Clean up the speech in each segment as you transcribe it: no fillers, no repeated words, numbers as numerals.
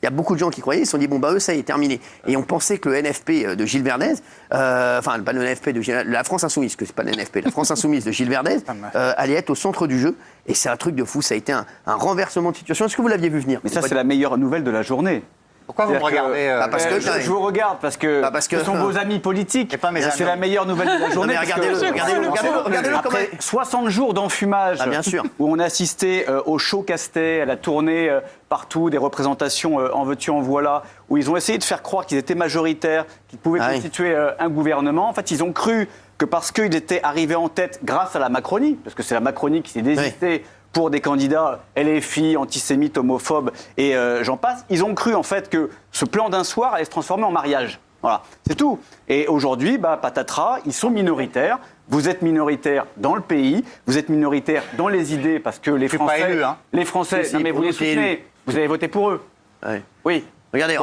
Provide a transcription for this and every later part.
Il y a beaucoup de gens qui croyaient, ils se sont dit, bon, bah eux, ça y est, terminé. Et on pensait que le NFP de Gilles Verdez, enfin, pas le NFP de Gilles, la France Insoumise, que c'est pas le NFP, la France Insoumise de Gilles Verdez, allait être au centre du jeu. Et c'est un truc de fou, ça a été un renversement de situation. Est-ce que vous l'aviez vu venir? Mais ça, c'est la meilleure nouvelle de la journée. Pourquoi vous me regardez parce que je vous regarde parce que ce sont vos amis politiques. C'est la meilleure nouvelle de la journée. Regardez-le. Après 60 jours d'enfumage, où on a assisté au show Castet, à la tournée partout, des représentations en veux-tu, en voilà, où ils ont essayé de faire croire qu'ils étaient majoritaires, qu'ils pouvaient constituer un gouvernement. En fait, ils ont cru que parce qu'ils étaient arrivés en tête grâce à la Macronie, parce que c'est la Macronie qui s'est désistée pour des candidats LFI, antisémites, homophobes et j'en passe, ils ont cru en fait que ce plan d'un soir allait se transformer en mariage. Voilà, c'est tout. Et aujourd'hui, patatras, ils sont minoritaires. Vous êtes minoritaires dans le pays, vous êtes minoritaires dans les idées parce que les Français... pas élu, hein. Les Français, non mais vous les soutenez, vous avez voté pour eux. Oui. Regardez.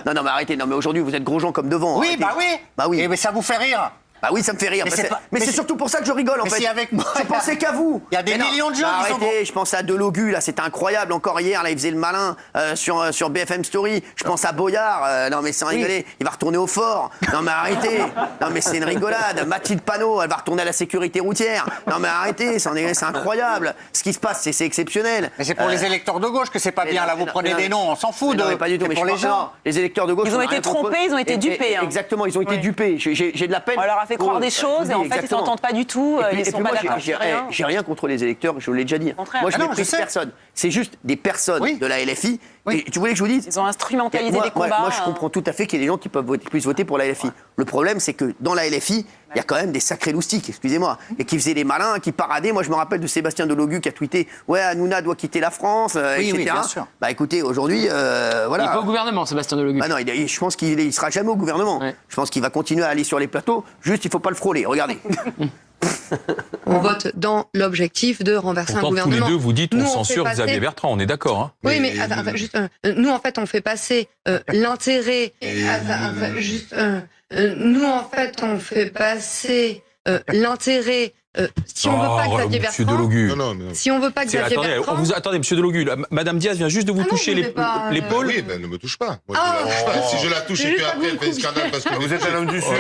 Non, mais arrêtez. Non, mais aujourd'hui, vous êtes gros gens comme devant. Oui, arrêtez. bah oui. Mais ça vous fait rire. Bah oui, ça me fait rire. Mais c'est surtout pour ça que je rigole, en fait. Mais si avec moi... Je pensais qu'à vous. Il y a des millions de gens qui sont... Arrêtez, je pense à Delogu, là, c'était incroyable. Encore hier, là, il faisait le malin sur BFM Story. Je pense à Boyard. Non, mais sans rigoler. Il va retourner au fort. Non, mais arrêtez. Non, mais c'est une rigolade. Mathilde Panot, elle va retourner à la sécurité routière. Non, mais arrêtez, c'est incroyable. Ce qui se passe, c'est exceptionnel. Mais c'est pour les électeurs de gauche que c'est pas bien. Là, vous prenez des noms, on s'en fout de... Pas du tout, mais pour les gens. Les électeurs de gauche... Ils ont été trompés, ils ont été dupés. Exactement, ils ont été dupés. J'ai de la peine. On leur a fait croire des choses. Et en fait, ils s'entendent pas du tout, ils sont pas d'accord. J'ai rien contre les électeurs, je vous l'ai déjà dit. Moi, je méprise personne. C'est juste des personnes de la LFI. Et tu voulais que je vous dise? Ils ont instrumentalisé des combats. Moi, je comprends tout à fait qu'il y ait des gens qui puissent voter pour la LFI. Le problème, c'est que dans la LFI, il y a quand même des sacrés loustiques, excusez-moi, et qui faisaient les malins, qui paradaient. Moi, je me rappelle de Sébastien Delogu qui a tweeté « Ouais, Hanouna doit quitter la France, etc. » Oui, bien sûr. Bah écoutez, aujourd'hui, voilà. Il n'est pas au gouvernement, Sébastien Delogu. Bah non, je pense qu'il ne sera jamais au gouvernement. Ouais. Je pense qu'il va continuer à aller sur les plateaux. Juste, il ne faut pas le frôler. Regardez. On vote dans l'objectif de renverser un gouvernement. Tous les deux, vous dites on censure Xavier Bertrand, on est d'accord. Hein. Oui, mais juste, nous, en fait, on fait passer l'intérêt... nous, en fait, on fait passer l'intérêt... si on veut pas Xavier Bertrand, si on veut pas Xavier Bertrand... Attendez, monsieur Delogu, Madame Diaz vient juste de vous toucher l'épaule. Oui, mais elle ne me touche pas. Moi, je ne touche pas. Si je la touche et qu'après elle fait un scandale parce que vous êtes un homme du Sud.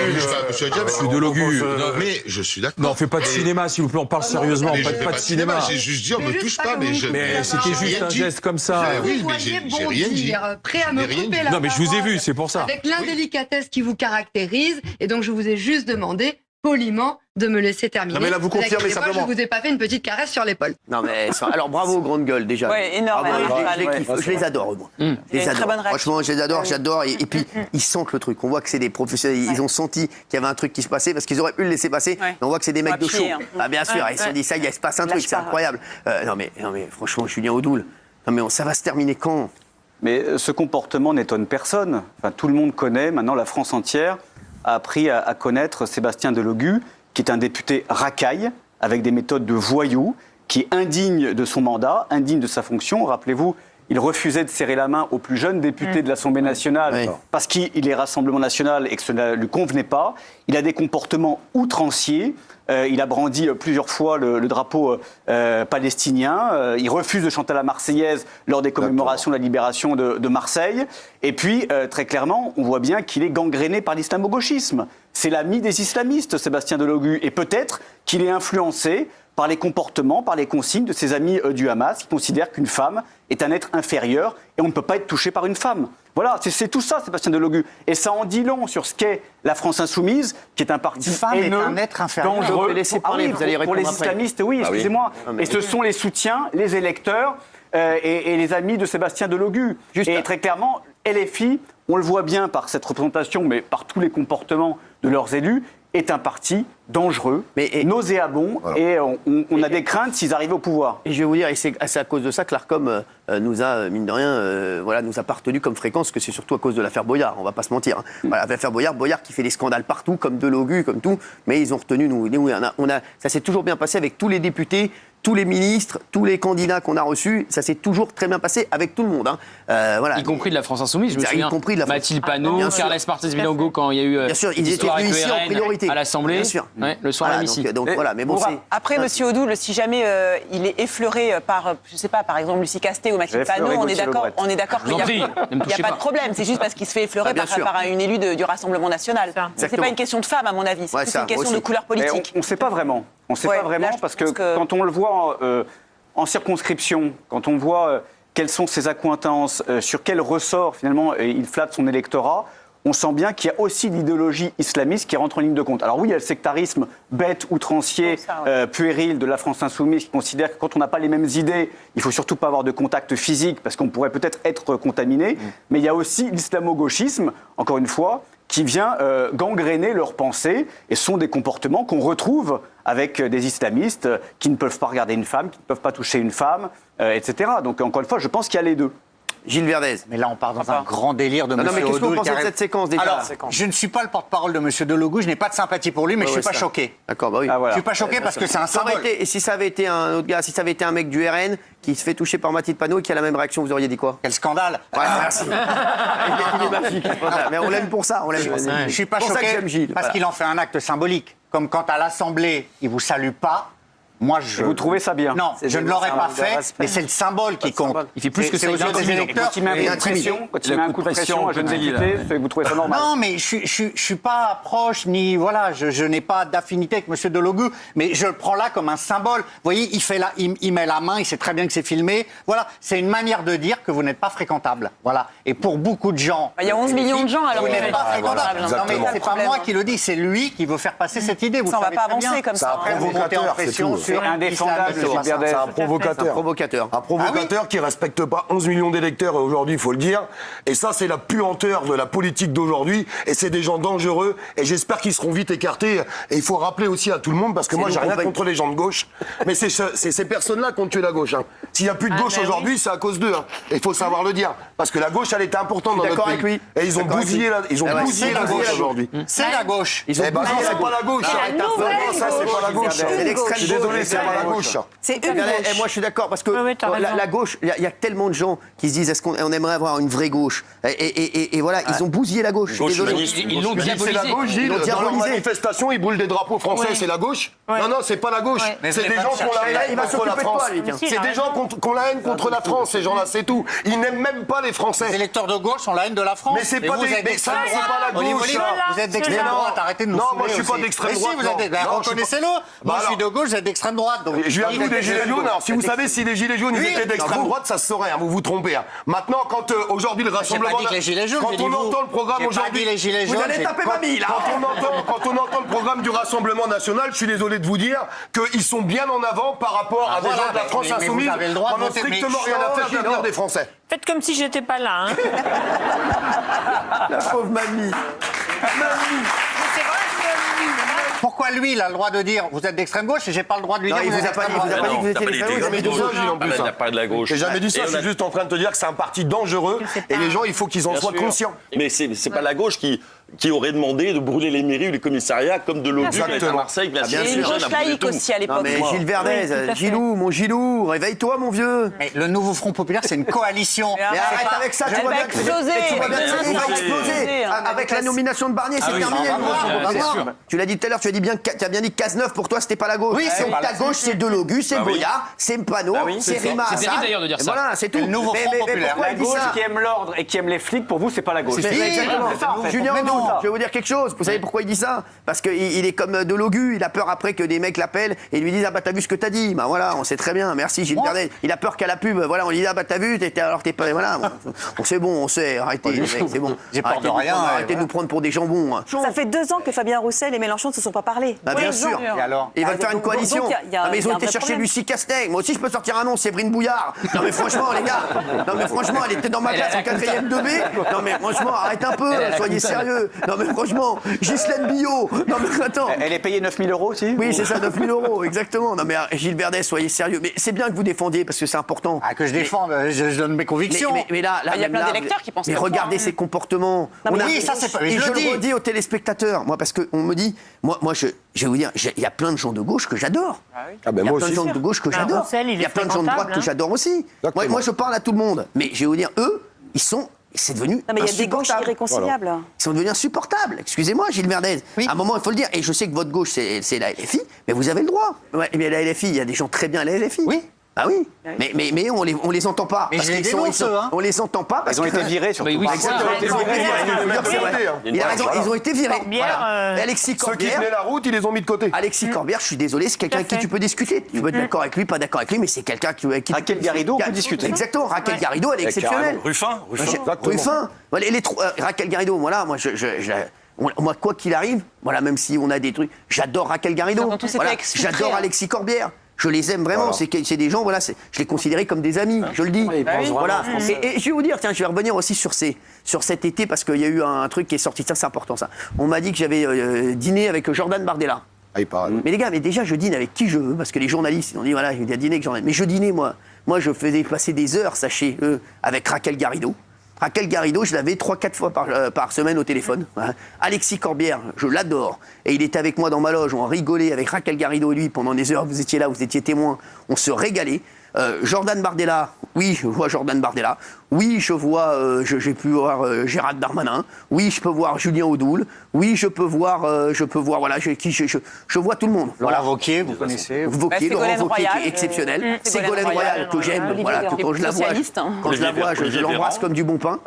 Monsieur Delogu. Mais je suis d'accord. Non, on fait pas de cinéma, s'il vous plaît, on parle sérieusement, pas de cinéma. J'ai juste dit, on me touche pas, mais c'était juste un geste comme ça. Oui, mais j'ai rien dit. Prêt à me couper la Non, mais je vous ai vu, c'est pour ça. Avec l'indélicatesse qui vous caractérise, et donc je vous ai juste demandé poliment de me laisser terminer. Non mais là vous confirmez simplement. Je vous ai pas fait une petite caresse sur l'épaule. Non mais alors bravo grande gueule déjà. Oui, énorme. Je les adore moi. Je les adore. Franchement, je les adore, j'adore. Et puis ils sentent le truc. On voit que c'est des professionnels. Ils ont senti qu'il y avait un truc qui se passait parce qu'ils auraient pu le laisser passer. Mais on voit que c'est des mecs de show. Ah bien sûr. Ils se sont dit ça, il se passe un truc, c'est incroyable. Non mais franchement, Julien Audoul. Non mais ça va se terminer quand? Mais ce comportement n'étonne personne. Enfin, tout le monde connaît, maintenant la France entière a appris à connaître Sébastien Delogu, qui est un député racaille, avec des méthodes de voyou, qui est indigne de son mandat, indigne de sa fonction. Rappelez-vous, il refusait de serrer la main aux plus jeunes députés de l'Assemblée nationale parce qu'il est Rassemblement national et que cela ne lui convenait pas. Il a des comportements outranciers. Il a brandi plusieurs fois le drapeau palestinien. Il refuse de chanter la Marseillaise lors des commémorations de la libération de Marseille. Et puis, très clairement, on voit bien qu'il est gangréné par l'islamo-gauchisme. C'est l'ami des islamistes, Sébastien Delogu. Et peut-être qu'il est influencé par les comportements, par les consignes de ses amis du Hamas, qui considèrent qu'une femme est un être inférieur et on ne peut pas être touché par une femme. Voilà, c'est tout ça, Sébastien Delogu. Et ça en dit long sur ce qu'est la France insoumise, qui est un parti haineux, est un être inférieur. dangereux. Vous allez pour les islamistes, oui, excusez-moi. Et ce sont les soutiens, les électeurs et les amis de Sébastien Delogu. Et très clairement, LFI, on le voit bien par cette représentation, mais par tous les comportements de leurs élus, est un parti dangereux, nauséabond, et on a des craintes s'ils arrivent au pouvoir. Et je vais vous dire, et c'est à cause de ça que l'ARCOM nous a, mine de rien, nous a pas retenu comme fréquence, que c'est surtout à cause de l'affaire Boyard, on va pas se mentir. Voilà, l'affaire Boyard qui fait des scandales partout, comme Delogu, comme tout, mais ils ont retenu, ça s'est toujours bien passé avec tous les députés, tous les ministres, tous les candidats qu'on a reçus, ça s'est toujours très bien passé avec tout le monde. Voilà. Y compris de la France Insoumise, je me souviens. Y compris de la France. Mathilde Panot, Carles Martins Bilongo, quand il y a eu bien sûr, ils étaient venus ici en priorité. majorité. À l'Assemblée, bien sûr. le soir à l'hémicycle. Donc voilà, mais bon, c'est... Après, Monsieur Odoul, si jamais il est effleuré par, je sais pas, par exemple Lucie Castet ou Mathilde Panot, on est d'accord qu'il n'y a pas de problème. C'est juste parce qu'il se fait effleurer par une élue du Rassemblement national. C'est pas une question de femme, à mon avis. C'est une question de couleur politique. On ne sait pas vraiment. On ne sait pas vraiment parce que quand on le voit en circonscription, quand on voit quelles sont ses accointances, sur quel ressort finalement il flatte son électorat, on sent bien qu'il y a aussi l'idéologie islamiste qui rentre en ligne de compte. Alors oui, il y a le sectarisme bête, outrancier, puéril de la France insoumise qui considère que quand on n'a pas les mêmes idées, il ne faut surtout pas avoir de contact physique parce qu'on pourrait peut-être être contaminé. Mais il y a aussi l'islamo-gauchisme, encore une fois, qui vient gangréner leurs pensées et sont des comportements qu'on retrouve avec des islamistes qui ne peuvent pas regarder une femme, qui ne peuvent pas toucher une femme, etc. Donc encore une fois, je pense qu'il y a les deux. Gilles Verdez. Mais là, on part dans un grand délire de M. Odoul. Mais qu'est-ce que vous pensez de cette séquence déjà? Alors, je ne suis pas le porte-parole de M. Delogu, je n'ai pas de sympathie pour lui, mais je ne suis pas choqué. D'accord, bah oui. Je ne suis pas choqué parce que c'est un symbole. Et si ça avait été un autre gars, si ça avait été un mec du RN qui se fait toucher par Mathilde Panot et qui a la même réaction, vous auriez dit quoi? Quel scandale. Ouais, merci. Il est magique. Mais on l'aime pour ça. Je ne suis pas choqué parce qu'il en fait un acte symbolique. Comme quand à l'Assemblée, il ne vous salue pas. Moi, Vous trouvez ça bien? Non, je ne l'aurais pas fait, mais c'est le symbole qui compte. Il fait plus que ça. Des électeurs. Quand il met un coup de pression à jeunes députés, vous trouvez ça normal? Non, mais je suis pas proche, ni voilà, je n'ai pas d'affinité avec M. Delogu, mais je le prends là comme un symbole. Vous voyez, il met la main, il sait très bien que c'est filmé. Voilà, c'est une manière de dire que vous n'êtes pas fréquentable. Voilà. Et pour beaucoup de gens, il y a 11 millions de gens, alors vous n'êtes pas fréquentable. Non, mais c'est pas moi qui le dis, c'est lui qui veut faire passer cette idée. Vous ça, on va savez pas très bien. avancer comme ça. Après, vous montez en pression. C'est indéfendable, Gilles Verdez. C'est un provocateur. Un provocateur qui ne respecte pas 11 millions d'électeurs aujourd'hui, il faut le dire. Et ça, c'est la puanteur de la politique d'aujourd'hui. Et c'est des gens dangereux. Et j'espère qu'ils seront vite écartés. Et il faut rappeler aussi à tout le monde, parce que moi, j'ai rien contre les gens de gauche. Mais c'est ces personnes-là qui ont tué la gauche. Hein. S'il n'y a plus de gauche aujourd'hui, c'est à cause d'eux. Hein. Et il faut savoir le dire. Parce que la gauche, elle était importante dans notre pays. Et ils ont bousillé la gauche aujourd'hui. C'est la gauche. Eh ben non, c'est pas la gauche. Ça, c'est pas la gauche. C'est l'extrême gauche. Désolé, c'est pas la gauche. C'est une gauche. Et moi, je suis d'accord, parce que la gauche, il y a tellement de gens qui se disent est-ce qu'on aimerait avoir une vraie gauche et voilà, ils ont bousillé la gauche. Ils l'ont diabolisé. C'est la gauche, Gilles. Dans leurs manifestations, ils brûlent des drapeaux français, c'est la gauche? Non, c'est pas la gauche. C'est des gens qui ont la haine contre la France. C'est des gens qui ont la haine contre la France, ces gens-là, c'est tout. Ils n'aiment même pas les Français. Les électeurs de gauche ont la haine de la France. Mais c'est pas ça, c'est pas la gauche. Vous êtes d'extrême droite, arrêtez de nous saouler. Non, moi je suis pas d'extrême droite. Mais si, vous êtes, reconnaissez-le. Moi je suis de gauche, vous êtes d'extrême droite. Je viens de vous des Gilets jaunes. Alors si vous savez si les Gilets jaunes étaient d'extrême droite, ça se saurait, vous vous trompez. Maintenant, quand aujourd'hui le Rassemblement... J'ai pas dit que les Gilets jaunes, quand on entend le programme aujourd'hui... Vous allez taper mamie, là. Quand on entend le programme du Rassemblement National, je suis désolé de vous dire qu'ils sont bien en avant par rapport à des gens de la France insoumise. On n'a strictement rien à faire de l'avenir des Français. Faites comme si j'étais pas là. Hein. La pauvre mamie. Pourquoi lui, il a le droit de dire vous êtes d'extrême gauche et j'ai pas le droit de lui dire vous êtes d'extrême droite? Il vous a pas dit que vous étiez d'extrême gauche. J'ai jamais dit ça, Gilles, en plus. Il n'a pas de la gauche. J'ai jamais dit ça, je suis juste en train de te dire que c'est un parti dangereux et les gens, il faut qu'ils en soient conscients. Mais c'est pas la gauche qui aurait demandé de brûler les mairies ou les commissariats comme de l'Ogu à Marseille. Il y a une gauche laïque aussi à l'époque. Mais Gilles Verdez, Gilou, mon Gilou, réveille-toi, mon vieux. Mais le nouveau Front Populaire, c'est une coalition. Mais arrête avec ça, tu vois bien que il va exploser. Avec la nomination de Barnier, c'est terminé. Tu l'as dit tout à l'heure, tu as bien dit que Cazeneuve, pour toi, c'était pas la gauche. Oui, c'est ta gauche, c'est Delogu, c'est Boyard, c'est Panot, c'est Rima Assad. C'est terrible d'ailleurs de dire ça. Voilà, c'est tout. Le nouveau Front Populaire. La gauche qui aime l'ordre et qui aime les flics, pour vous, c'est pas la gauche. Exactement. Julien Audoul, je vais vous dire quelque chose. Vous savez pourquoi il dit ça? Parce qu'il est comme Delogu, il a peur après que des mecs l'appellent et lui disent ah bah t'as vu ce que t'as dit. Bah voilà, on sait très bien. Merci Gilles Verdez. Il a peur qu'à la pub, voilà, on lui dit ah bah t'as vu, alors t'es pas, voilà. On sait bon, on sait. Arrêtez les mecs, c'est bon. J'ai peur de rien. Arrêtez de nous prendre pour des jambons. Ça fait 2 ans que Fabien Roussel et Mélenchon ne se sont pas parlé. Bah bien sûr. Et alors? Ils veulent faire une coalition. Mais ils ont été chercher problème. Lucie Castex. Moi aussi je peux sortir un nom, Séverine Bouillard. Non mais franchement les gars. Non mais franchement, elle était dans ma classe en 4e 2B. Non mais franchement, arrête un peu, soyez sérieux. Non mais franchement, Ghislaine Billot. Non mais attends. Elle est payée 9 000 € aussi? Oui, c'est ça, 9 000 €, exactement. Non mais Gilles Verdez, soyez sérieux. Mais c'est bien que vous défendiez parce que c'est important. Ah, que je défende, je donne mes convictions. Mais là, il y a plein d'électeurs qui pensent mais comme regardez ces comportements. Oui, ça c'est pas. Et je le redis aux téléspectateurs, moi, parce qu'on me dit, moi, je vais vous dire, il y a plein de gens de gauche que j'adore. Ah ben Il y a moi plein de aussi. gens de gauche que j'adore. Il y a plein de gens de droite que j'adore aussi. Moi, je parle à tout le monde. Mais je vais vous dire, eux, ils sont C'est devenu non, mais il y a des gauches irréconciliables. Voilà. Ils sont devenus insupportables. Excusez-moi, Gilles Verdez. Oui. À un moment, il faut le dire. Et je sais que votre gauche, c'est la LFI, mais vous avez le droit. Ouais, mais la LFI, il y a des gens très bien à la LFI. Oui. Ah oui, mais on les entend pas. Mais parce je les dénonce, hein. On les entend pas parce Ils ont été virés, surtout. Oui, il a raison, ils ont été virés. Voilà. Alexis Corbière. Ceux qui tenaient la route, ils les ont mis de côté. Alexis Corbière, je suis désolé, c'est quelqu'un avec qui tu peux discuter. Tu peux être d'accord avec lui, pas d'accord avec lui, mais c'est quelqu'un qui. Raquel Garrido, on peut discuter. Exactement, Raquel Garrido, elle est exceptionnelle. Ruffin. Raquel Garrido, voilà, moi, quoi qu'il arrive, voilà, même si on a des trucs, j'adore Raquel Garrido. Voilà, j'adore Alexis Corbière. Je les aime vraiment. Voilà. C'est des gens, voilà, je les considérais comme des amis, je le dis. Voilà. Et je vais vous dire, tiens, je vais revenir aussi sur cet été, parce qu'il y a eu un truc qui est sorti, ça c'est important ça. On m'a dit que j'avais dîné avec Jordan Bardella. Ah, il paraît. Mais les gars, mais déjà je dîne avec qui je veux, parce que les journalistes, ils ont dit, voilà, il a dîné avec Jordan. Mais je dînais, moi je faisais passer des heures, sachez, avec Raquel Garrido. Raquel Garrido, je l'avais 3-4 fois par semaine au téléphone. Hein. Alexis Corbière, je l'adore. Et il était avec moi dans ma loge, on rigolait avec Raquel Garrido et lui pendant des heures. Vous étiez là, vous étiez témoin. On se régalait. Jordan Bardella, oui, je vois Jordan Bardella. Oui, je vois, j'ai pu voir Gérald Darmanin. Oui, je peux voir Julien Audoul. Oui, je peux voir, voilà, je vois tout le monde. Laurent Wauquiez, vous connaissez. Laurent Wauquiez qui est exceptionnel. Ségolène Royal, que j'aime. Voilà, quand je la vois, je l'embrasse comme du bon pain.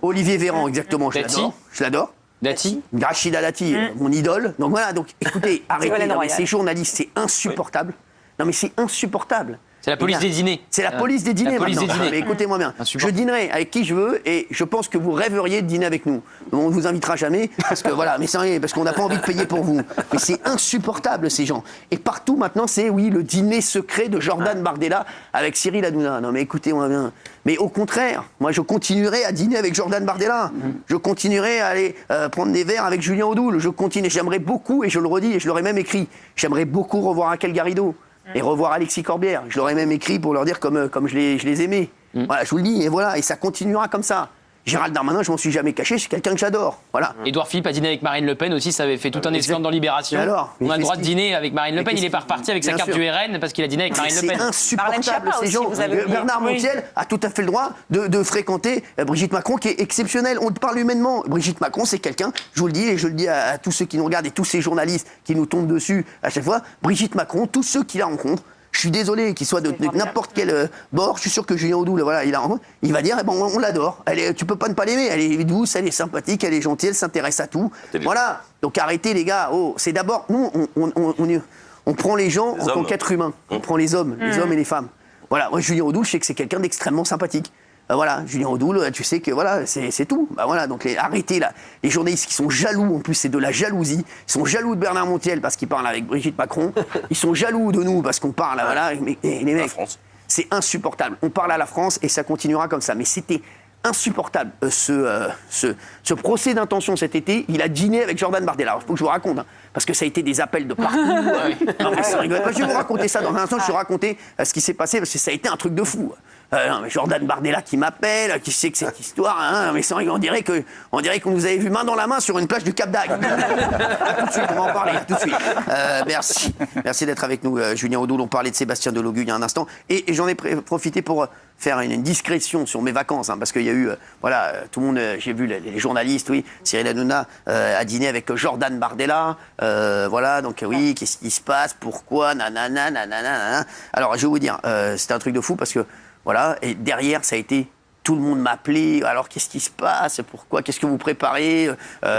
Olivier Véran, exactement, je l'adore. Dati Rachida Dati, mon idole. Donc voilà, écoutez, arrêtez, ces journalistes, c'est insupportable. Non mais c'est insupportable. C'est la police des dîners. C'est la police des dîners maintenant. Mais écoutez-moi bien, je dînerai avec qui je veux et je pense que vous rêveriez de dîner avec nous. On ne vous invitera jamais parce que voilà, mais sérieux, parce qu'on n'a pas envie de payer pour vous. Mais c'est insupportable ces gens. Et partout maintenant, c'est le dîner secret de Jordan Bardella avec Cyril Hanouna. Non mais écoutez-moi bien. Mais au contraire, moi je continuerai à dîner avec Jordan Bardella. Je continuerai à aller prendre des verres avec Julien Audoul. J'aimerais beaucoup, et je le redis, et je l'aurais même écrit, j'aimerais beaucoup revoir Raquel Garrido. Et revoir Alexis Corbière. Je leur ai même écrit pour leur dire comme je les aimais. Voilà, je vous le dis, et voilà, et ça continuera comme ça. Gérald Darmanin, je m'en suis jamais caché, c'est quelqu'un que j'adore. Voilà. Édouard Philippe a dîné avec Marine Le Pen aussi, ça avait fait tout un esclandre dans Libération. On a le droit de dîner avec Marine Le Pen, il est pas reparti avec sa carte du RN parce qu'il a dîné avec Marine Le Pen. C'est insupportable ces gens. Bernard Montiel a tout à fait le droit de fréquenter Brigitte Macron qui est exceptionnelle. On parle humainement. Brigitte Macron, c'est quelqu'un, je vous le dis et je le dis à tous ceux qui nous regardent et tous ces journalistes qui nous tombent dessus à chaque fois, Brigitte Macron, tous ceux qui la rencontrent, je suis désolé qu'il soit de n'importe quel bord. Je suis sûr que Julien Audoul, voilà, il va dire, on l'adore. Tu peux pas ne pas l'aimer. Elle est douce, elle est sympathique, elle est gentille, elle s'intéresse à tout. Voilà. Donc arrêtez les gars. C'est d'abord, nous, on prend les gens en tant qu'êtres humains. On prend les hommes et les femmes. Voilà. Moi, Julien Audoul, je sais que c'est quelqu'un d'extrêmement sympathique. Voilà, Julien Audoul, tu sais que voilà, c'est tout. Voilà, donc arrêtez là. Les journalistes qui sont jaloux, en plus c'est de la jalousie. Ils sont jaloux de Bernard Montiel parce qu'il parle avec Brigitte Macron. Ils sont jaloux de nous parce qu'on parle, voilà. Mais les mecs, c'est insupportable. On parle à la France et ça continuera comme ça. Mais c'était insupportable ce procès d'intention cet été. Il a dîné avec Jordan Bardella. Alors, il faut que je vous raconte, parce que ça a été des appels de partout. Non, mais c'est rigolo. Je vais vous raconter ça dans un instant. Je vais vous raconter ce qui s'est passé parce que ça a été un truc de fou. Non, mais Jordan Bardella qui m'appelle, qui sait que cette histoire, hein, mais c'est vrai qu'on dirait qu'on nous avait vu main dans la main sur une plage du Cap d'Agde. Tout de suite, on va en parler, tout de suite. Merci d'être avec nous, Julien Audoul. On parlait de Sébastien Delogu il y a un instant. Et j'en ai profité pour faire une discrétion sur mes vacances, parce qu'il y a eu, tout le monde, j'ai vu les journalistes, oui, Cyril Hanouna a dîné avec Jordan Bardella, donc oui, qu'est-ce qui se passe, pourquoi, nanana. Alors, je vais vous dire, c'était un truc de fou parce que, voilà, et derrière, ça a été... Tout le monde m'a appelé. Alors, qu'est-ce qui se passe? Pourquoi? Qu'est-ce que vous préparez?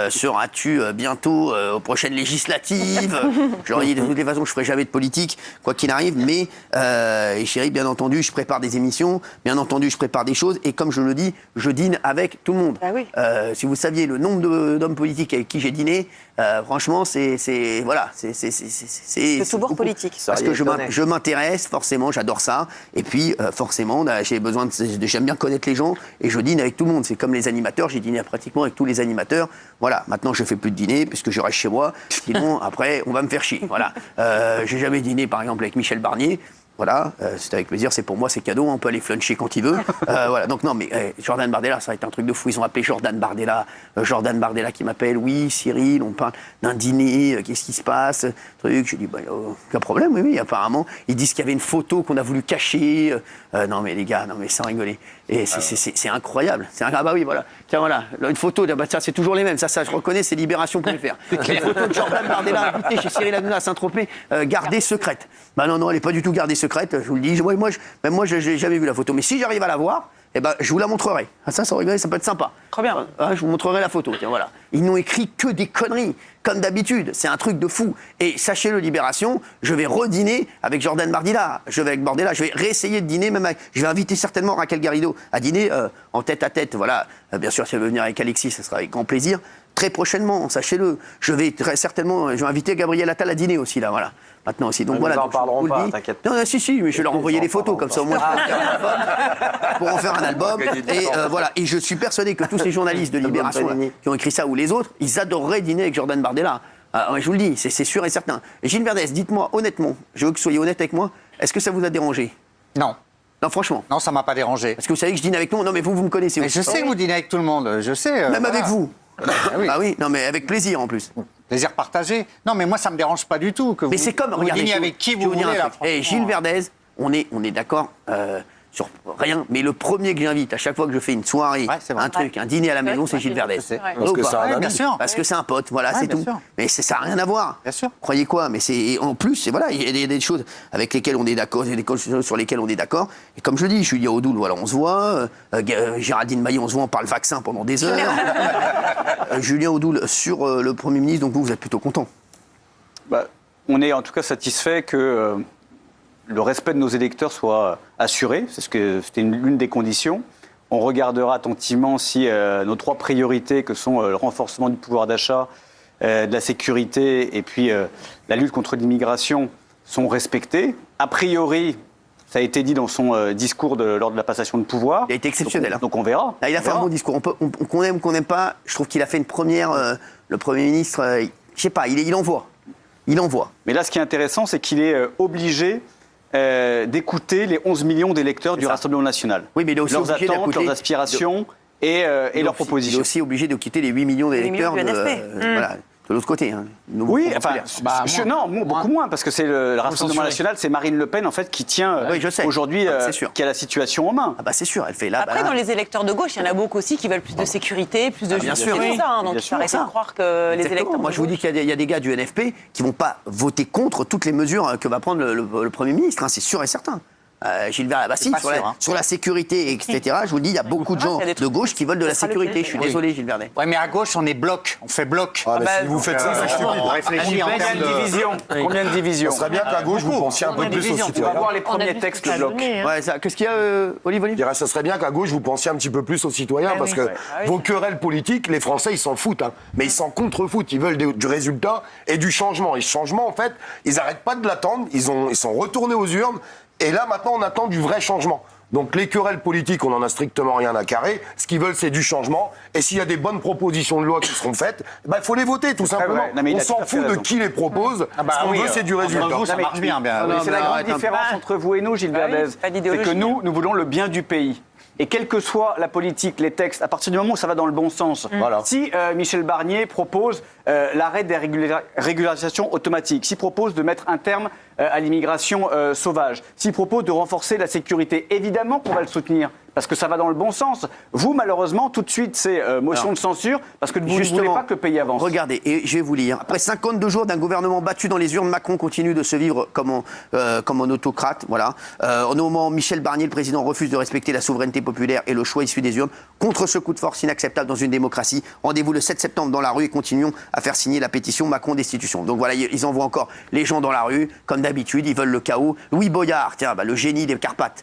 Seras-tu bientôt aux prochaines législatives? Je leur ai dit, de toutes les façons, je ne ferai jamais de politique, quoi qu'il arrive. Mais, chérie, bien entendu, je prépare des émissions. Bien entendu, je prépare des choses. Et comme je le dis, je dîne avec tout le monde. Ah oui. Si vous saviez le nombre d'hommes politiques avec qui j'ai dîné, franchement, c'est tout bord politique. Parce que je m'intéresse, forcément, j'adore ça. Et puis, forcément, j'aime bien connaître les gens et je dîne avec tout le monde. C'est comme les animateurs, j'ai dîné pratiquement avec tous les animateurs. Voilà, maintenant je fais plus de dîner puisque je reste chez moi. Sinon, après, on va me faire chier. Voilà. J'ai jamais dîné, par exemple, avec Michel Barnier. Voilà, c'est avec plaisir, c'est pour moi, c'est cadeau, on peut aller fluncher quand il veut. Voilà, donc non, mais Jordan Bardella, ça va être un truc de fou. Ils ont appelé Jordan Bardella qui m'appelle, oui, Cyril, on parle d'un dîner, qu'est-ce qui se passe, truc. Je dis, bah, aucun problème, oui, apparemment. Ils disent qu'il y avait une photo qu'on a voulu cacher. Non, mais les gars, non, mais sans rigoler. Et c'est incroyable. Ah bah oui, voilà. Tiens, voilà, une photo, bah, tiens, c'est toujours les mêmes. Ça, je reconnais, c'est Libération.fr. Une photo de Jordan Bardella invité chez Cyril Hanouna à Saint-Tropez, gardée secrète. Bah non, elle n'est pas du tout gardée secrète, je vous le dis. Même moi, je n'ai jamais vu la photo. Mais si j'arrive à la voir, eh ben, je vous la montrerai. Ah, ça, sans rigoler, ça peut être sympa. Très bien. Je vous montrerai la photo. Tiens, voilà. Ils n'ont écrit que des conneries, comme d'habitude. C'est un truc de fou. Et sachez-le, Libération, je vais redîner avec Jordan Bardella. Je vais réessayer de dîner, je vais inviter certainement Raquel Garrido à dîner en tête-à-tête. Voilà. Bien sûr, si elle veut venir avec Alexis, ça sera avec grand plaisir. Très prochainement, sachez-le. Je vais inviter Gabriel Attal à dîner aussi, là, voilà. Maintenant aussi. Donc voilà. Nous en parlerons pas, t'inquiète. Non, si, mais je vais leur envoyer les photos, comme ça au moins pour en faire un album. Et voilà. Et je suis persuadé que tous ces journalistes de Libération là, qui ont écrit ça ou les autres, ils adoreraient dîner avec Jordan Bardella. Je vous le dis, c'est sûr et certain. Et Gilles Verdez, dites-moi honnêtement, je veux que vous soyez honnête avec moi, est-ce que ça vous a dérangé? Non. Non, franchement. Non, ça m'a pas dérangé. Parce que vous savez que je dîne avec tout le monde. Non, mais vous me connaissez. Mais je sais que vous dînez avec tout le monde. Je sais. Même avec vous. Ah oui, non, mais avec plaisir en plus. Plaisir partagé. Non, mais moi, ça me dérange pas du tout que mais c'est comme, regardez, dîniez avec qui vous voulez. Et Gilles Verdez, on est d'accord sur rien. Mais le premier que j'invite à chaque fois que je fais une soirée, un truc, un dîner à la maison, c'est Gilles Verdez. Parce que c'est un ami. Bien sûr. Parce que c'est un pote, voilà, c'est tout. Sûr. Mais ça n'a rien à voir. Bien sûr. Croyez quoi? Mais c'est en plus, voilà, il y a des choses avec lesquelles on est d'accord, il y a des choses sur lesquelles on est d'accord. Et comme je dis, Julien Audoul, voilà, on se voit. Géraldine Maillet, on se voit, on parle vaccin pendant des heures. Julien Audoul sur le Premier ministre, donc vous êtes plutôt content? Bah, on est en tout cas satisfait que le respect de nos électeurs soit assuré. C'est c'était l'une des conditions. On regardera attentivement si nos 3 priorités, que sont le renforcement du pouvoir d'achat, de la sécurité et puis la lutte contre l'immigration, sont respectées. A priori, ça a été dit dans son discours lors de la passation de pouvoir. Il a été exceptionnel. Donc on verra. Là, il a fait un bon discours. Qu'on aime, qu'on n'aime pas, je trouve qu'il a fait une première. Le Premier ministre, je sais pas, il envoie. Il envoie. Mais là, ce qui est intéressant, c'est qu'il est obligé d'écouter les 11 millions d'électeurs du Rassemblement national. Oui, mais il est aussi leurs attentes, leurs aspirations et leurs propositions. Il est aussi obligé de quitter les 8 millions d'électeurs de l'autre côté. Hein. Oui, enfin, beaucoup moins, parce que c'est le Rassemblement national, c'est Marine Le Pen en fait qui tient aujourd'hui, qui a la situation en main. Ah bah c'est sûr, elle fait là. Après, dans les électeurs de gauche, il y en a beaucoup aussi qui veulent plus de sécurité, plus de justice. Bien sûr, c'est ça. Hein, donc il faut arrêter de croire que les électeurs. Moi, je vous dis qu'il y a des gars du NFP qui vont pas voter contre toutes les mesures que va prendre le Premier ministre. Hein, c'est sûr et certain. Gilles Verdez, bah si, sur la sécurité, etc. Je vous le dis, il y a beaucoup de gens de gauche qui veulent de la sécurité. Je suis désolé, Gilles Verdez. Ouais, mais à gauche, on est bloc. On fait bloc. Ah, si vous faites ça, c'est stupide. Combien de divisions? Ce serait bien qu'à gauche, vous pensiez un peu plus aux citoyens. On va voir les premiers textes de bloc. Qu'est-ce qu'il y a, Olivier? Je dirais, ce serait bien qu'à gauche, vous pensiez un petit peu plus aux citoyens, parce que vos querelles politiques, les Français, ils s'en foutent. Hein. Mais ils s'en contrefoutent. Ils veulent du résultat et du changement. Et ce changement, en fait, ils n'arrêtent pas de l'attendre. Ils sont retournés aux urnes. Et là, maintenant, on attend du vrai changement. Donc, les querelles politiques, on n'en a strictement rien à carrer. Ce qu'ils veulent, c'est du changement. Et s'il y a des bonnes propositions de loi qui seront faites, il faut les voter, tout simplement. On s'en fout de qui les propose. Ce qu'on veut, c'est du résultat. Ça marche bien. C'est la grande différence entre vous et nous, Gilles Verdez. C'est que nous voulons le bien du pays. Et quelle que soit la politique, les textes, à partir du moment où ça va dans le bon sens, si Michel Barnier propose l'arrêt des régularisations automatiques, s'il propose de mettre un terme à l'immigration sauvage, s'il propose de renforcer la sécurité, évidemment qu'on va le soutenir, parce que ça va dans le bon sens. Vous, malheureusement, tout de suite, c'est motion de censure, parce que vous ne voulez pas que le pays avance. Regardez, et je vais vous lire. Après 52 jours d'un gouvernement battu dans les urnes, Macron continue de se vivre comme un autocrate. Voilà. Au moment où Michel Barnier, le président, refuse de respecter la souveraineté populaire et le choix issu des urnes, contre ce coup de force inacceptable dans une démocratie. Rendez-vous le 7 septembre dans la rue et continuons à faire signer la pétition Macron destitution. Donc voilà, ils envoient encore les gens dans la rue, comme d'habitude, ils veulent le chaos. Louis Boyard, tiens, le génie des Carpates.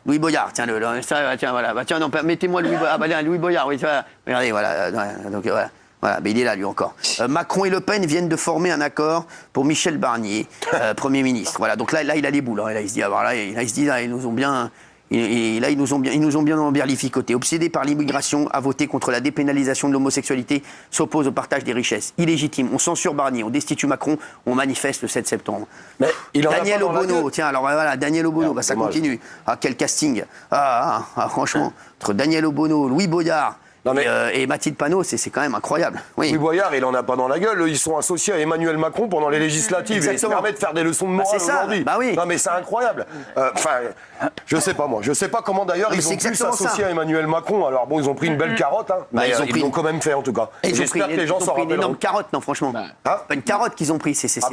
Louis Boyard, tiens, voilà. Tiens, non, mettez-moi Louis Boyard, oui, regardez, voilà. Donc voilà. Voilà, mais il est là, lui, encore. Macron et Le Pen viennent de former un accord pour Michel Barnier, Premier ministre. Voilà, donc là, il a les boules. Hein, là, il se dit, ils nous ont bien... Et là, ils nous ont bien emberlificotés. Obsédés par l'immigration, à voter contre la dépénalisation de l'homosexualité, s'oppose au partage des richesses. Illégitime. On censure Barnier, on destitue Macron, on manifeste le 7 septembre. Mais Daniel Obono, tiens, alors voilà, Daniel Obono, ça continue. Ah, quel casting. Franchement, entre Daniel Obono, Louis Boyard. Et Mathilde Panot, c'est quand même incroyable. Oui. Louis Boyard, il en a pas dans la gueule. Ils sont associés à Emmanuel Macron pendant les législatives. Et ils se permettent de faire des leçons de morale aujourd'hui. Oui. Non, mais c'est incroyable. Je sais pas, moi. Je sais pas comment d'ailleurs ils ont pu s'associer à Emmanuel Macron. Alors bon, ils ont pris une belle carotte, hein, mais ils l'ont quand même fait en tout cas. J'espère que les gens s'en rappelleront. Une énorme carotte, non, franchement. Pas une carotte qu'ils ont pris. C'est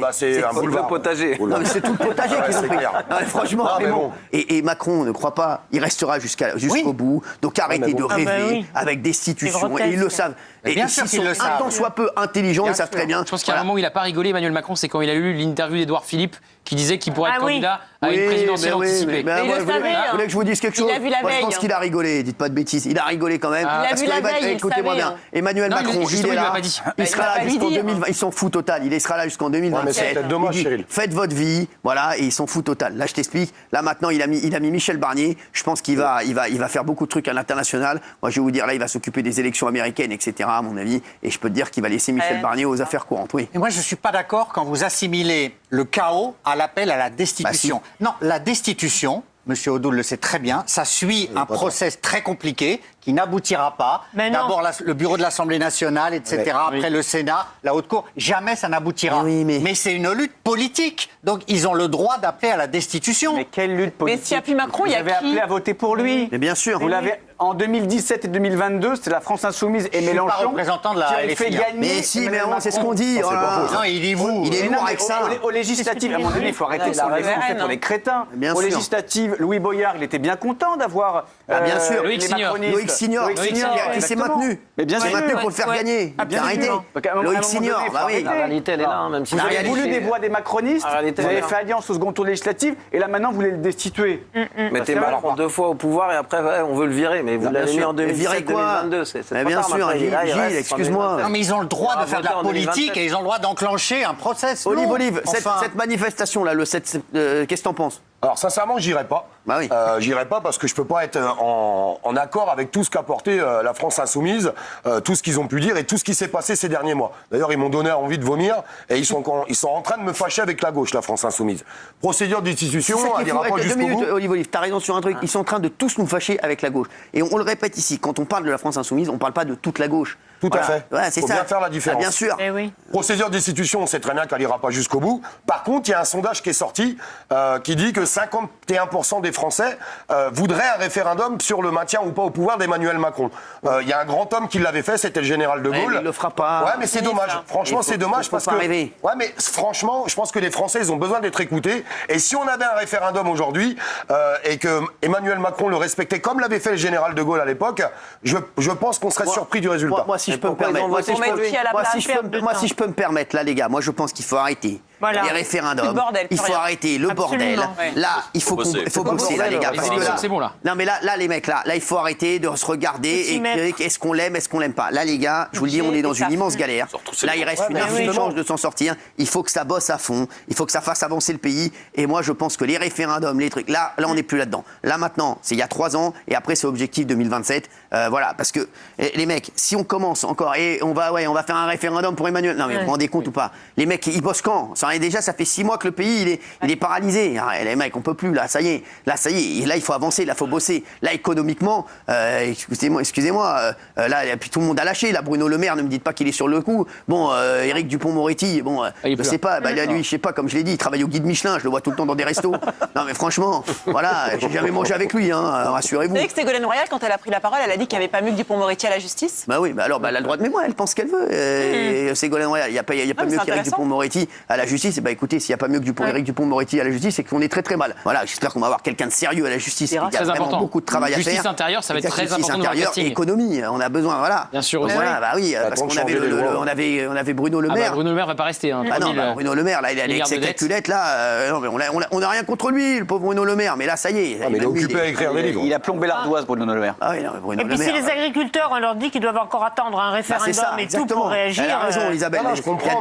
un boulevard potager. Non, mais c'est tout le potager qu'ils ont pris. Franchement, bon. Et Macron, ne croit pas, il restera jusqu'au bout. Donc arrêtez de rêver avec destitution. Et ils le savent. Et bien sûr qu'ils le savent. Un tant soit peu intelligents, ils savent très bien. Je pense qu'il y a un moment où il n'a pas rigolé, Emmanuel Macron, c'est quand il a lu l'interview d'Édouard Philippe qui disait qu'il pourrait être candidat à une présidentielle anticipée. Mais il le savait. Vous voulez que je vous dise quelque chose? Il a vu la veille. Je pense qu'il a rigolé, dites pas de bêtises. Il a rigolé quand même. Il a vu la veille, écoutez-moi bien. Emmanuel Macron, il est là. Il sera là jusqu'en 2020. Ils s'en foutent total. Il sera là jusqu'en 2027. C'est peut-être dommage, Cyril. Faites votre vie, voilà, et ils s'en foutent total. Là, je t'explique. Là, maintenant, il a mis Michel Barnier. Je pense qu'il va faire beaucoup de trucs à l'international. Moi, je vais vous dire, là, il va s'occuper des élections américaines, etc., à mon avis. Et je peux te dire qu'il va laisser Michel Barnier aux affaires courantes. Oui. Et moi, je ne suis pas d'accord quand vous assimilez le chaos à l'appel à la destitution. Non, la destitution, Monsieur Odoul le sait très bien, ça suit un process très compliqué qui n'aboutira pas. D'abord le bureau de l'Assemblée nationale, etc. Après le Sénat, la Haute Cour. Jamais ça n'aboutira. Mais c'est une lutte politique. Donc ils ont le droit d'appeler à la destitution. Mais quelle lutte politique? Mais s'il n'y a plus Macron, il y a qui? Vous avez appelé à voter pour lui. Mais bien sûr. Vous l'avez en 2017 et 2020, c'était la France Insoumise et Mélenchon. Je suis pas représentant de la LFI. Fait gagner. Mais si, mais c'est ce qu'on dit. Non, il dit vous. Il est lourd avec ça. Aux législatives, à un moment donné, il faut arrêter de prendre les Français pour les crétins. Aux législatives, Louis Boyard, il était bien content d'avoir bien sûr. Loïc Signor, qui s'est maintenu. Mais bien sûr. maintenu pour le faire gagner. Arrêtez. Loïc Signor, la réalité, elle est là, même si vous avez voulu des voix des macronistes, vous avez fait alliance au second tour législatif, et là maintenant vous voulez le destituer. Mettez Macron 2 fois au pouvoir et après on veut le virer, mais vous l'avez mis en 2017-2022. C'est bien sûr, Gilles, excuse-moi. Non, mais ils ont le droit de faire de la politique et ils ont le droit d'enclencher un process. Olive, cette manifestation-là, le 7, qu'est-ce que t'en penses? Alors sincèrement, j'irai pas. J'irai pas parce que je peux pas être en accord avec tout ce qu'a porté la France Insoumise, tout ce qu'ils ont pu dire et tout ce qui s'est passé ces derniers mois. D'ailleurs, ils m'ont donné envie de vomir et ils sont en train de me fâcher avec la gauche, la France Insoumise. Procédure de destitution, elle ira pas jusqu'au bout. Olive, t'as raison sur un truc. Ils sont en train de tous nous fâcher avec la gauche. Et on le répète ici, quand on parle de la France Insoumise, on parle pas de toute la gauche. Tout à fait. C'est faut ça. bien faire la différence. Bien sûr. Procédure de destitution, on sait très bien qu'elle ira pas jusqu'au bout. Par contre, il y a un sondage qui est sorti qui dit que 51% des Français voudraient un référendum sur le maintien ou pas au pouvoir d'Emmanuel Macron. Il y a un grand homme qui l'avait fait, c'était le général de Gaulle. Il le fera pas. Ouais, mais c'est dommage. Franchement, c'est dommage parce que. Ouais, mais franchement, je pense que les Français, ils ont besoin d'être écoutés. Et si on avait un référendum aujourd'hui et que Emmanuel Macron le respectait comme l'avait fait le général de Gaulle à l'époque, je pense qu'on serait surpris du résultat. Moi, si je peux me permettre. Si je peux me permettre, là, les gars, moi, je pense qu'il faut arrêter. Les référendums, il faut arrêter le bordel. Là, il faut bosser, là, les gars. Parce que là, c'est bon, là. Non, mais là, les mecs, là, il faut arrêter de se regarder et est-ce qu'on l'aime, est-ce qu'on l'aime pas. Là, les gars, je vous le dis, on est dans une immense galère. Là, il reste une infime chance de s'en sortir. Il faut que ça bosse à fond. Il faut que ça fasse avancer le pays. Et moi, je pense que les référendums, les trucs, là, on n'est plus là-dedans. Là, maintenant, c'est il y a 3 ans et après, c'est objectif 2027. Voilà, parce que les mecs, si on commence encore et on va faire un référendum pour Emmanuel. Non, mais vous vous rendez compte ou pas? Les mecs, ils bossent quand? Déjà, ça fait 6 mois que le pays il est paralysé. Les mecs, on peut plus. Là, ça y est. Et là, il faut avancer. Là, il faut bosser. Là, économiquement, excusez-moi. Là, et puis tout le monde a lâché. Là, Bruno Le Maire, ne me dites pas qu'il est sur le coup. Bon, Éric Dupond-Moretti, je sais pas. Lui, je sais pas. Comme je l'ai dit, il travaille au guide Michelin. Je le vois tout le temps dans des restos. Non, mais franchement, voilà, j'ai jamais mangé avec lui. Rassurez-vous. Vous savez que Ségolène Royal, quand elle a pris la parole, elle a dit qu'il n'y avait pas mieux que Dupond-Moretti à la justice. Bah oui, alors elle a le droit de mémoire. Elle pense ce qu'elle veut. Ségolène Royal, il n'y a pas mieux qu'Éric Dupond-Moretti à la justice. Écoutez, s'il n'y a pas mieux que Éric Dupond-Moretti à la justice, c'est qu'on est très très mal. Voilà, j'espère qu'on va avoir quelqu'un de sérieux à la justice. Il y a vraiment beaucoup de travail à faire. Justice intérieure, ça va être très important. Justice intérieure et économie, on a besoin, voilà. Bien sûr. Voilà, bah oui, parce qu'on avait Bruno Le Maire. Bruno Le Maire va pas rester. Bruno Le Maire, là, il est avec ses calculettes, là. On n'a rien contre lui, le pauvre Bruno Le Maire, mais là, ça y est. Il est occupé à écrire des livres. Il a plombé l'ardoise, Bruno Le Maire. Et puis si les agriculteurs, on leur dit qu'ils doivent encore attendre un référendum et tout pour réagir. Elle a raison, Isabelle.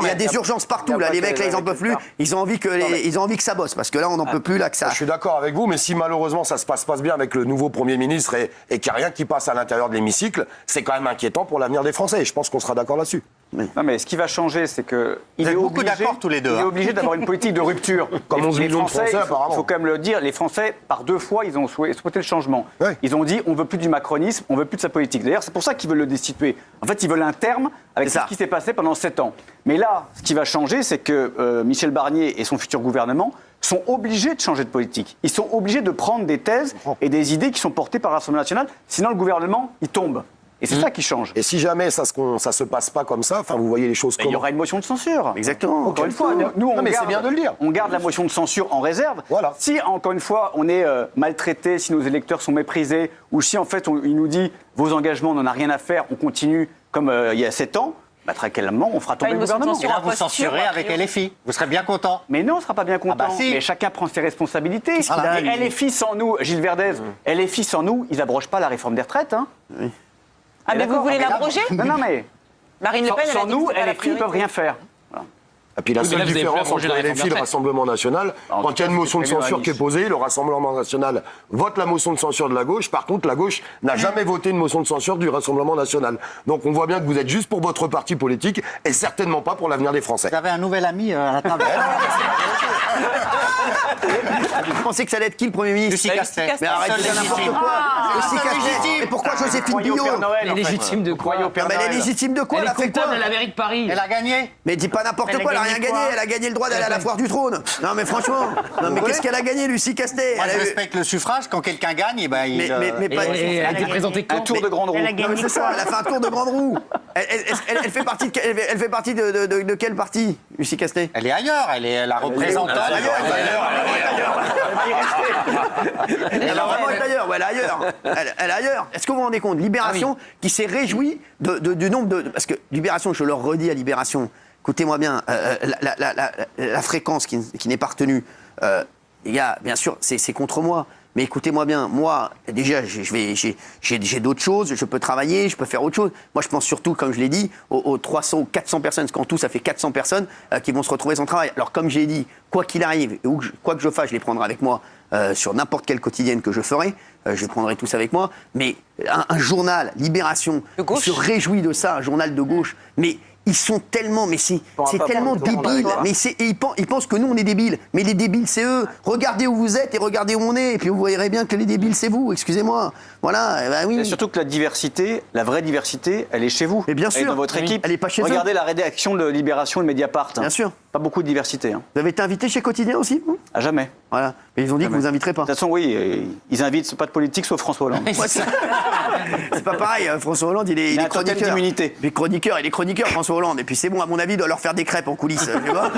Il y a des urgences partout, là. Les mecs, là, ils en peuvent plus. Ils ont envie que ça bosse, parce que là, on n'en peut plus, là, que ça. Je suis d'accord avec vous, mais si malheureusement ça se passe pas bien avec le nouveau Premier ministre et qu'il n'y a rien qui passe à l'intérieur de l'hémicycle, c'est quand même inquiétant pour l'avenir des Français. Et je pense qu'on sera d'accord là-dessus. Non, mais ce qui va changer, c'est que il est beaucoup d'accord tous les deux. Il est obligé d'avoir une politique de rupture. Comme 11 millions de Français, apparemment. Il faut quand même le dire, les Français, par 2 fois, ils ont souhaité le changement. Ouais. Ils ont dit, on veut plus du macronisme, on veut plus de sa politique. D'ailleurs, c'est pour ça qu'ils veulent le destituer. En fait, ils veulent un terme avec ce qui s'est passé pendant 7 ans. Mais là, ce qui va changer, c'est que Michel Barnier et son futur gouvernement sont obligés de changer de politique. Ils sont obligés de prendre des thèses et des idées qui sont portées par le Rassemblement national. Sinon, le gouvernement, il tombe. Et c'est ça qui change. Et si jamais ça se passe pas comme ça, enfin vous voyez les choses comme. Il y aura une motion de censure. Exactement. Encore une fois, nous on garde, c'est bien de le dire. On garde la motion de censure en réserve. Voilà. Si encore une fois on est maltraité, si nos électeurs sont méprisés, ou si en fait il nous dit vos engagements, on n'en a rien à faire, on continue comme il y a 7 ans. Tranquillement, on fera tomber le gouvernement. Et là, vous censurez avec LFI. Vous serez bien content. Mais non, on ne sera pas bien content. Si. Mais chacun prend ses responsabilités. Et LFI sans nous, Gilles Verdez, LFI sans nous, ils n'abrogent pas la réforme des retraites. Hein. Oui. Ah, mais vous voulez l'abroger ? Non, mais. Marine Le Pen, sans nous, LFI ne peuvent rien faire. Et puis la seule différence entre LFI et le Rassemblement national, quand il y a une motion de censure qui est posée, le Rassemblement national vote la motion de censure de la gauche. Par contre, la gauche n'a jamais voté une motion de censure du Rassemblement national. Donc on voit bien que vous êtes juste pour votre parti politique et certainement pas pour l'avenir des Français. Vous avez un nouvel ami à la table. Vous pensez que ça allait être qui le Premier ministre ? Lucie Castet. Mais arrêtez de n'importe quoi. Lucie Castet. Et pourquoi Joséphine Billot ? Elle est légitime de quoi ? Mais elle est légitime de quoi ? Elle est comptable à la mairie de Paris. Elle a gagné. Mais dis pas n'importe quoi, elle a rien gagné. Elle a gagné le droit d'aller à la foire du trône. Non mais franchement, mais qu'est-ce qu'elle a gagné, Lucie Castet ? Moi, je respecte le suffrage. Quand quelqu'un gagne, il. Elle a été présentée un tour de grande roue. C'est ça, elle a fait un tour de grande roue. Elle fait partie de quel parti, Lucie Castet ? Elle est ailleurs. Elle est la représentante. Elle va vraiment être ailleurs, elle est ailleurs. Elle est ailleurs. Est-ce que vous vous rendez compte ? Libération qui s'est réjouie du nombre de. Parce que Libération, je le redis à Libération, écoutez-moi bien, la fréquence qui n'est pas retenue, les gars, bien sûr, c'est contre moi. Mais écoutez-moi bien, moi, déjà, j'ai d'autres choses, je peux travailler, je peux faire autre chose. Moi, je pense surtout, comme je l'ai dit, aux 300 ou 400 personnes, parce qu'en tout, ça fait 400 personnes qui vont se retrouver sans travail. Alors, comme j'ai dit, quoi qu'il arrive, quoi que je fasse, je les prendrai avec moi sur n'importe quelle quotidienne que je ferai. Je les prendrai tous avec moi. Mais un journal, Libération, se réjouit de ça, un journal de gauche, mais... Ils sont tellement, mais c'est tellement débile. Mais ils pensent que nous, on est débiles. Mais les débiles, c'est eux. Regardez où vous êtes et regardez où on est. Et puis vous verrez bien que les débiles, c'est vous. Excusez-moi. Voilà. Oui. Et surtout que la diversité, la vraie diversité, elle est chez vous. Et bien sûr. Elle est dans votre équipe. Elle est pas chez eux. Regardez la rédaction de Libération et de Mediapart. Bien sûr. Pas beaucoup de diversité. Vous avez été invité chez Quotidien aussi, vous ? À jamais. Voilà. Mais ils ont dit que vous ne inviterez pas. De toute façon, oui. Ils invitent pas de politique sauf François Hollande. C'est pas pareil. François Hollande, il est chroniqueur. Il est chroniqueur, François Hollande. Et puis c'est bon, à mon avis, il doit leur faire des crêpes en coulisses. Tu vois.